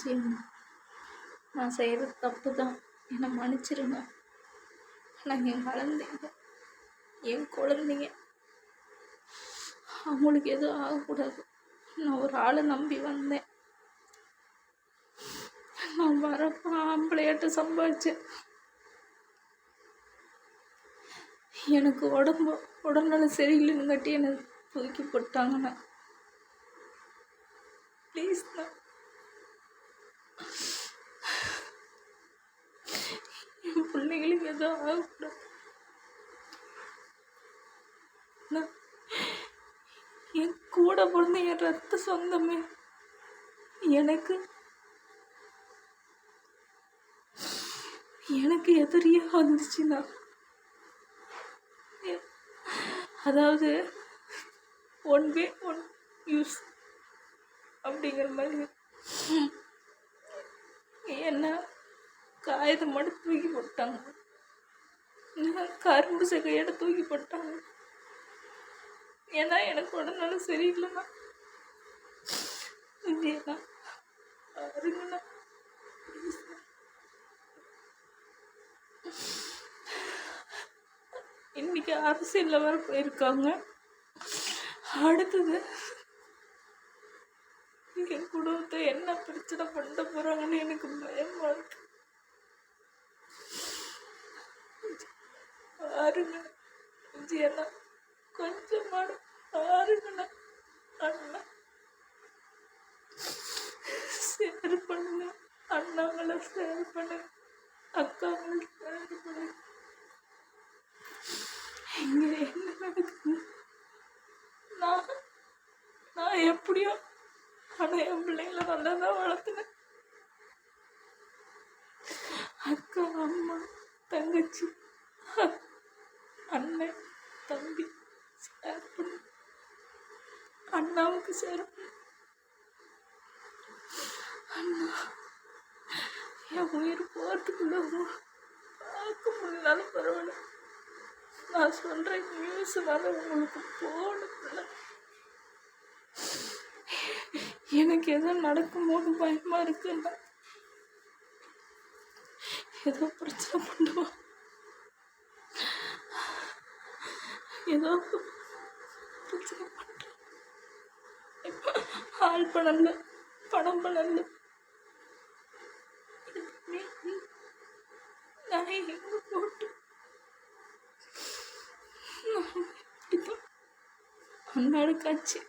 செய்யுங்க. நான் செய்கிறது தப்பு தான், என்னை மன்னிச்சிருங்க. நான் என் குழந்தைங்க, என் குழந்தைங்க, அவங்களுக்கு எதுவும் ஆகக்கூடாது. நான் ஒரு ஆளை நம்பி வந்தேன். நான் வரப்போ ஆம்பளையாட்ட சம்பாதிச்சேன். எனக்கு உடல்நல சரியில்லைன்னு கட்டி என்னை தூக்கி போட்டாங்கண்ணா. ப்ளீஸ்ண்ணா, என் பிள்ளைங்களுக்கு எதுவும் ஆகக்கூடாது. என் கூட பிறந்த என் ரத்த சொந்தமே எனக்கு எதிரியா வந்துச்சுன்னா, அதாவது ஒன் வே ஒன் யூஸ் அப்படிங்கிற மாதிரி என்ன காயத்தை மட்டும் தூக்கி போட்டாங்க. கரும்பு சக்கையோட தூக்கி போட்டாங்க. ஏன்னா எனக்கு உடனே சரியில்லைண்ணா. இல்லையா பாருங்கண்ணா, இன்னைக்கு அரசியலில் வர போயிருக்காங்க. அடுத்தது என் குடும்பத்தை என்ன பிரச்சனை பண்ண போறாங்கன்னு எனக்கு பயமா இருக்கு. பாருங்க விஜயண்ணா, கொஞ்சமாடு பாருங்கண்ணா. அண்ணா ஷேர் பண்ணுங்க, அண்ணாங்களை ஷேர் பண்ணுங்க, அக்காங்களை ஷேர் பண்ணுங்க. இங்க என்ன நடக்குது? நான் எப்படியோ ஆனால் என் பிள்ளைங்களை நல்லா தான் வளர்த்துனேன். அக்கா, அம்மா, தங்கச்சி, அண்ணன், தம்பி ஷேர் பண்ணு, அண்ணாவுக்கு ஷேர் பண்ணு. அண்ணா என் உயிர் போகிறதுக்குள்ள பார்க்க முடியலாலும் பரவாயில்ல, நான் சொல்கிற நியூஸ்னால உங்களுக்கு போகணும்ல. எனக்கு எதுவும் நடக்கும்போது பயமாக இருக்குல்ல, ஏதோ பிரச்சனை பண்ணுவோம், ஏதோ பிரச்சனை பண்ணுறேன். இப்போ ஆள் பண்ணல, பணம் பண்ணல, நான் எங்கே போட்டு இப்படிதான் அண்ணாடு காட்சி